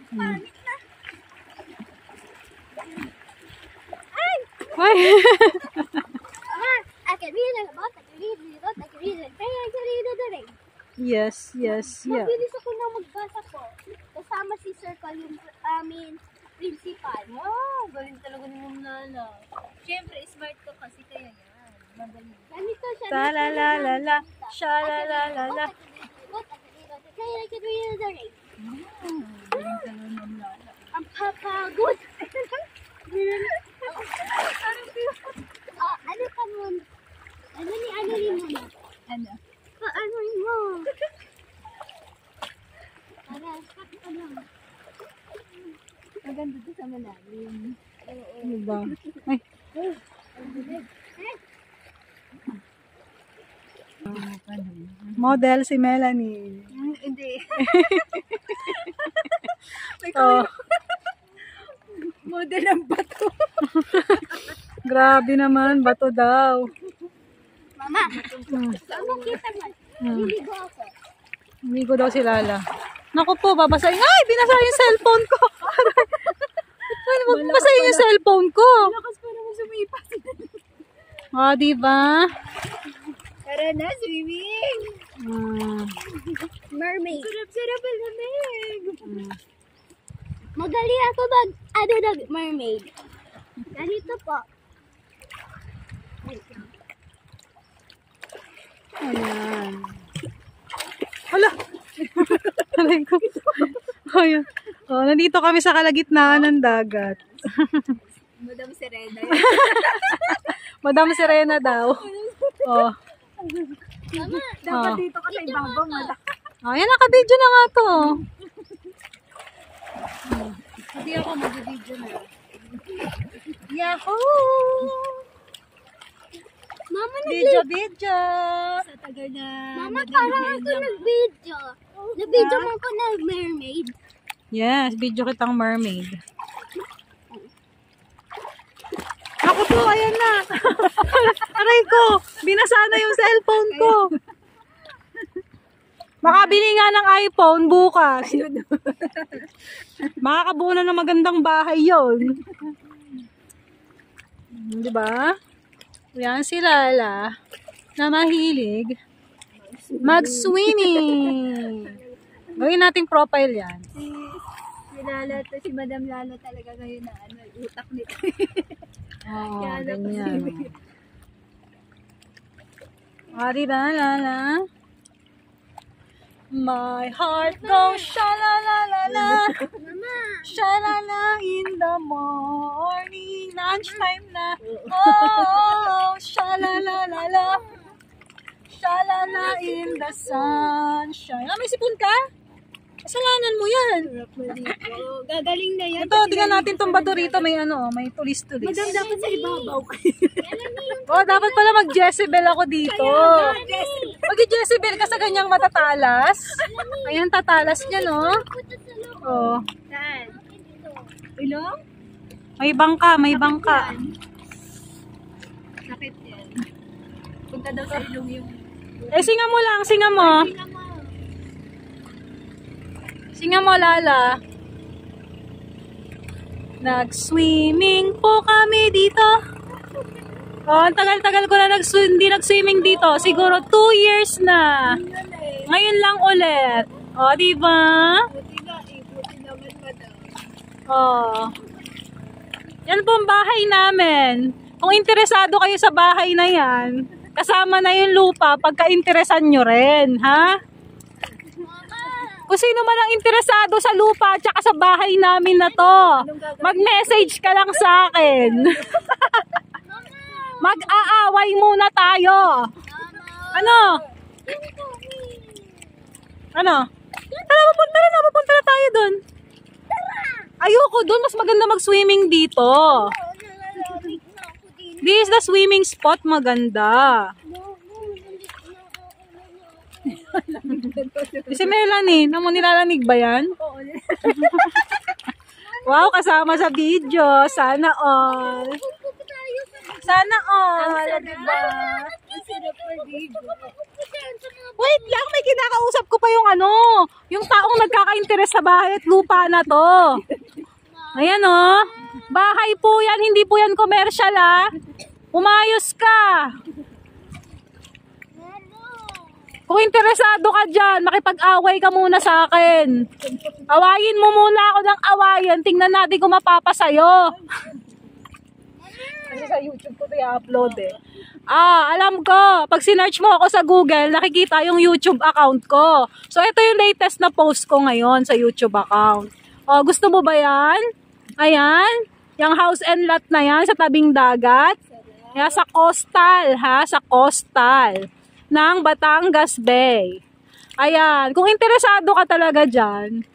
Panik na. Ay! I can read it about, I can read it about, I can read it. Kaya I can read it rin. Yes, yes, yeah. Mabilis ako na magbasa po. Kasama si Sir Carl, yung aming principal. Wow, galing talaga ni Ma'am Lala. Siyempre, smart ko kasi kaya yan. Magaling. Ganito siya. Sha-la-la-la-la, sha-la-la-la-la. Kaya I can read it rin. Galing talaga ni Ma'am Lala. Ang papagod. Ano ka mo? Ano ni mo na? Ano? Ano mo? Para, cut ka lang. Maganda to sa malalim. Ano ba? Ay. Model si Melanie. Hindi. Oh, Model ng bato. grabe naman, bato daw. Mama, saan mo kita mo? Niligo ako. Umigo daw si Lala. Naku po, babasahin. Ay, binasa yung cellphone ko. Ay, babasahin yung cellphone ko. Lakas pa naman sumipas. Ah, diba? Tara na, swimming. Mermaid. Sarap-sarap ang lamig. Magaling ako ng mermaid. Ganito po. Ayan. Hala! Aray ko. Ayun. Oh, nandito kami sa kalagitnaan ng dagat. Madam Serena. Madam Serena daw. Oh. Mama, Dapat dito ka sa ibang bang. Oh, yan, naka-video na nga to. Hindi ako mag-video na. Yahoo! Mama, Video! Sa tagal na. Mama, parang ako nag-video. Nag-video mo ko ng mermaid. Yes, video kitang mermaid. Ako po, ayan na. Aray ko, binasa na yung cellphone ko. Makabili nga ng iPhone bukas. Makakabuo na ng magandang bahay yon. Di ba? Yan si Lala na mahilig mag-swimming. Gawin nating profile yan. Si Lala to, si Madam Lala talaga ngayon na ano, utak nito. Oo, Kaya ganyan. Ah, diba, Lala? My heart goes sha-la-la-la-la, sha-la-la in the morning. Lunchtime na. Oh, sha-la-la-la-la, sha-la-la in the sunshine. Ah, may sipon ka? Kasalanan mo yan. Gagaling na yan. Ito, tingnan natin tong bato rito. May ano, may tulis-tulis. Madam, dapat sa ibabaw. Oh, dapat pala mag-Jezebel ako dito. Mag-Jezebel ka sa ganyang matatalas. Ayan, tatalas niya, no? Oh. Saan? Ilong? May bangka, may bangka. Sakit yan. Punta daw sa ilong yung... Eh, singa mo lang, singa mo. Singa mo, Lala. Nag-swimming po kami dito. Oh, ang tagal-tagal ko na hindi nag-swimming dito. Siguro 2 years na. Ngayon lang ulit. Oh, diba? Buti nga eh. Buti naman madam. Oh. Yan po ang bahay namin. Kung interesado kayo sa bahay na yan, kasama na yung lupa pagka-interesan nyo rin, ha? Kung sino man ang interesado sa lupa at saka sa bahay namin na to, mag-message ka lang sa akin. Mag-aaway muna tayo. Ano? Ano? Tara, mapunta na tayo dun. Ayoko dun, mas maganda mag-swimming dito. This is the swimming spot, maganda. Si Melanie, namo nilalamig ba yan? Wow, kasama sa video. Sana all. Sana all, Ang diba? Ang sarap maligo. Wait lang, may kinakausap ko pa yung yung taong nagkaka-interes sa bahay at lupa na to. Ayan oh, bahay po yan, hindi po yan commercial ah. Umayos ka. Kung interesado ka dyan, makipag-away ka muna sa akin. Awayin mo muna ako ng awayan, tingnan natin kung mapapa sa'yo. Kasi sa YouTube ko ito i-upload eh. Alam ko, pag sinearch mo ako sa Google, nakikita yung YouTube account ko. So, ito yung latest na post ko ngayon sa YouTube account. O, gusto mo ba yan? Ayan, yung house and lot na yan sa tabing dagat. Yan, sa coastal, ha? Sa coastal ng Batangas Bay. Ayan, kung interesado ka talaga dyan,